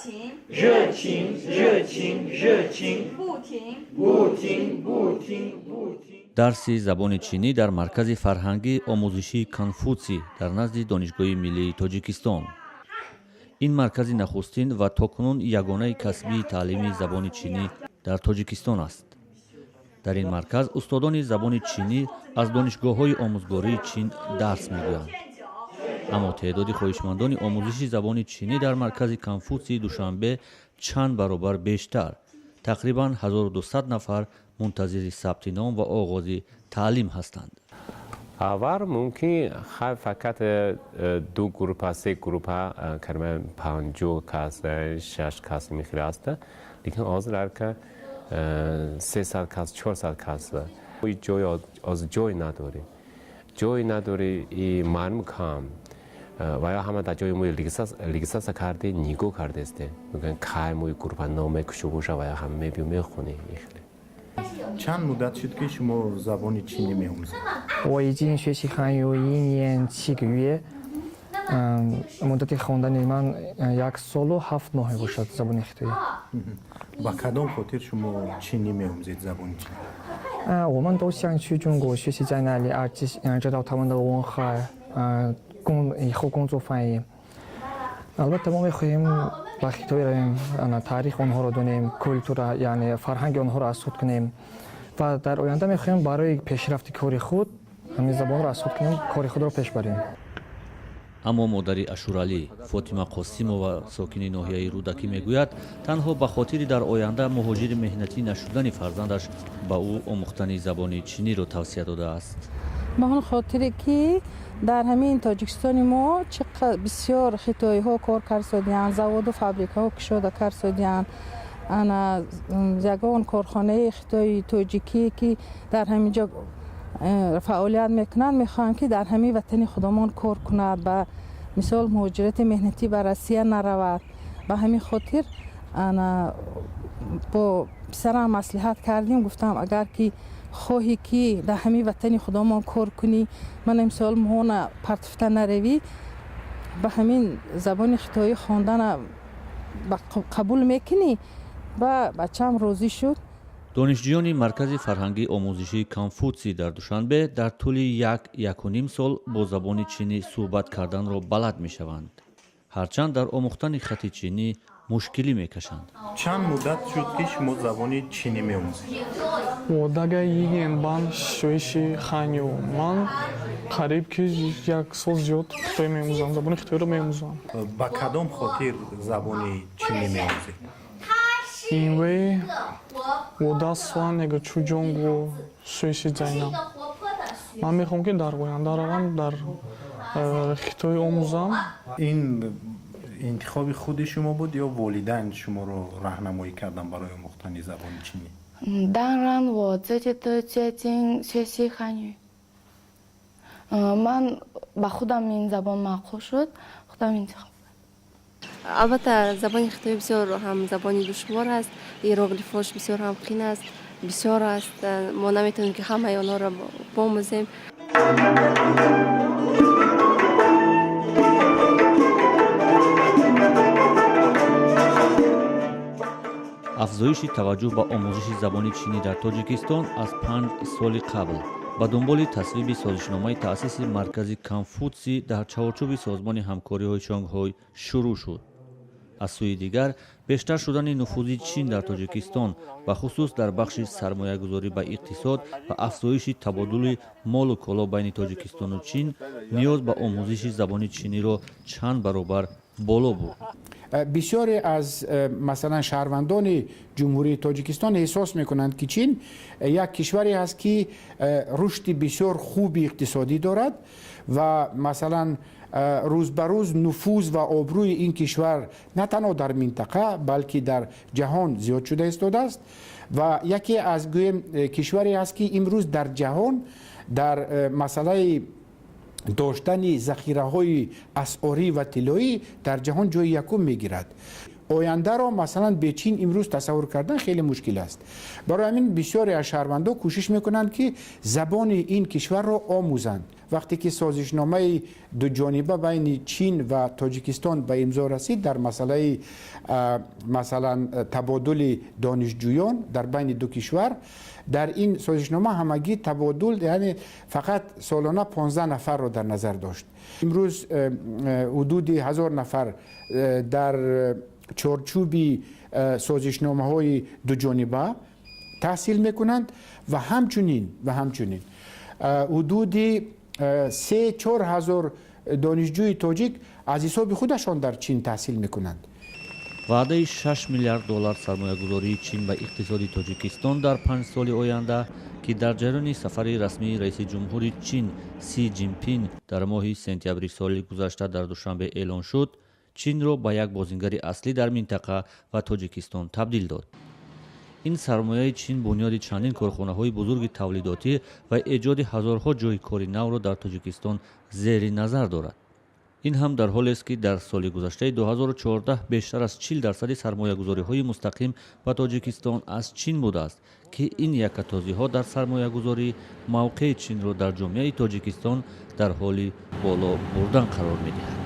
情，热情，热情，热情，不停，不停，不停，不停。дарси забони чинӣ дар маркази фарҳангӣ омӯзишии Конфутсий дар назди Донишгоҳи миллии Тоҷикистон. ин маркази нахустин ва токунун ягонаи касбии таълими забони чинӣ дар Тоҷикистон аст. дар ин марказ устодони забони чинӣ аз донишгоҳҳои омӯзгории чин дарс мегӯянд. аммо теъдоди хоҳишмандони омӯзиши забони чинӣ дар маркази Конфутсии Душанбе чанд баробар бештар, тақрибан 1200 нафар мунтазири сабти ном ва оғози таълим ҳастанд. аввал мумкин фақат ду группа се группа карма 50 кас 6 кас мехир аст, лекин ҳозир ҳар ка 300 кас 400 кас ҷой аз ҷой надорем. ҷой надори и маълум кам ва ё ҳама дар ҷои мо регистрация карде нигоҳ кардесте. мегӯян кай мо группа номе кушугуша ва ё ҳама мебиё мехонем. چند مدت شد که شما زبان چینی می‌آموزید؟ 我已经学习汉语1年7个月。مدت خواندن من 1 سال و 7 ماه باشد زبان خطایی. با کدام خاطر شما چینی می‌آموزید زبان چینی؟ 我们都想去中国学习在那里，知道他们的文化，以后工作翻译。البته ما می‌خواهیم با خطایی تاریخ آنها را دونیم، کلتور یعنی فرهنگ آنها را اسود کنیم و در آینده می‌خواهیم برای پیشرفت کار خود همین زبان را اسود کنیم، کار خود را پیش بریم. аммо модари Ашуралӣ Фотима Қосимова сокини ноҳияи Рудакӣ мегӯяд, танҳо ба хотири дар оянда муҳоҷири меҳнатӣ нашудани фарзандаш ба ӯ омӯхтани забони чиниро тавсия додааст. به آن خاطری که در همین تاجیکستان ما چقدر بسیار خطایی ها کار کرد سادیان، زواد و فابریکه ها کشاده کرد سادیان، انا یگان کارخانه خطایی تاجیکی که در همینجا فعالیت میکنند میخوان که در همین وطن خودمان کار کند، به مثال مهاجرت مهنتی به روسیه نرود. به همین خاطر انا با پسرم مصلحت کردیم، گفتم اگر که خواهی که در همین وطن خودمان کار کنی، من امسال مهانه پرتفته نروی، به همین زبان خطایی خواندن قبول میکنی. و بچه‌م راضی شد. донишҷӯёни маркази фарҳангии омӯзишии Конфутсий дар Душанбе дар тӯли 1-1.5 сол бо забони чинӣ суҳбат карданро балад мешаванд, ҳарчанд дар омӯхтани хати чинӣ мушкилӣ мекашанд. چند مدت شد که شما زبان چینی می‌آموزید؟ وداگه یگیم بان شویشی خانیو من قریب که 1 سال زیاد خطایی می‌آموزم، زبان خطایی رو می‌آموزم. با کدام خاطر زبان چینی می‌آموزید؟ این وی ودا سوان نگه چوجونگو شویشی جاینم. من میخوام که در آینده روم در خطایی آموزم. این انتخاب خود شما بود یا والدین شما رو راهنمایی کردن برای آموختن زبان چینی؟ 当然我自己的决定学习汉语。من با خودم این زبان معقول شد، خودم انتخاب. البته زبان خطایی بسیار هم زبانی دشوار است، هیروگلیفاش بسیار هم قین است، بسیار است، ما نمیتونیم که همه آنها را بآموزیم. афзоиши таваҷҷӯҳ ба омӯзиши забони чинӣ дар Тоҷикистон аз 5 соли қабл ба дунболи тасвиби созишномаи таъсиси маркази Конфутсий дар чаҳорчӯби созмони ҳамкориҳои Шонгҳой шурӯъ шуд. аз сӯи дигар бештар шудани нуфузи чин дар Тоҷикистон ба хусус дар бахши сармоягузорӣ ба иқтисод ва афзоиши табодули молу коло байни Тоҷикистону чин ниёз ба омӯзиши забони чиниро чанд баробар боло бурд. بسیاری از مثلا شهروندان جمهوری تاجیکستان احساس میکنند که چین یک کشوری است که رشد بسیار خوب اقتصادی دارد و مثلا روز به روز نفوذ و آبروی این کشور نه تنها در منطقه بلکه در جهان زیاد شده ایستاده است و یکی از گویم کشوری است که امروز در جهان در مسئله داشتن ذخیره های اسعاری و طلایی در جهان جای یکم میگیرد. آینده را مثلا به چین امروز تصور کردن خیلی مشکل است. برای همین بسیاری از شهروندان کوشش میکنند که زبان این کشور را آموزند وقتی که سازشنامه دو جانبه بین چین و تاجیکستان به امضا رسید در مسئله مثلا تبادل دانشجویان در بین دو کشور، در این سازشنامه همگی تبادل یعنی فقط سالانه 15 نفر را در نظر داشت. امروز حدود 1000 نفر در چارچوب سازشنامه های دو جانبه تحصیل میکنند و همچنین حدود 3-4 هزار دانشجوی تاجیک از حساب خودشان در چین تحصیل میکنند. وعده 6 میلیارد دلار سرمایه‌گذاری چین به اقتصاد تاجیکستان در 5 سال آینده که در جریان سفر رسمی رئیس جمهور چین سی جین پین در ماه سپتامبر سال گذشته در دوشنبه اعلان شد، چین را به یک بازیگر اصلی در منطقه و تاجیکستان تبدیل داد. این سرمایه چین بنیاد چندین کارخانه‌های بزرگ تولیداتی و ایجاد هزارها جای کاری نو را در تاجیکستان زیر نظر دارد. این هم در حالی است که در سال گذشته 2014 بیشتر از 40% سرمایه‌گذاری‌های مستقیم به تاجیکستان از چین بوده است که این یکتازی‌ها در سرمایه‌گذاری موقع چین را در جامعه تاجیکستان در حال بالا بردن قرار می‌دهد.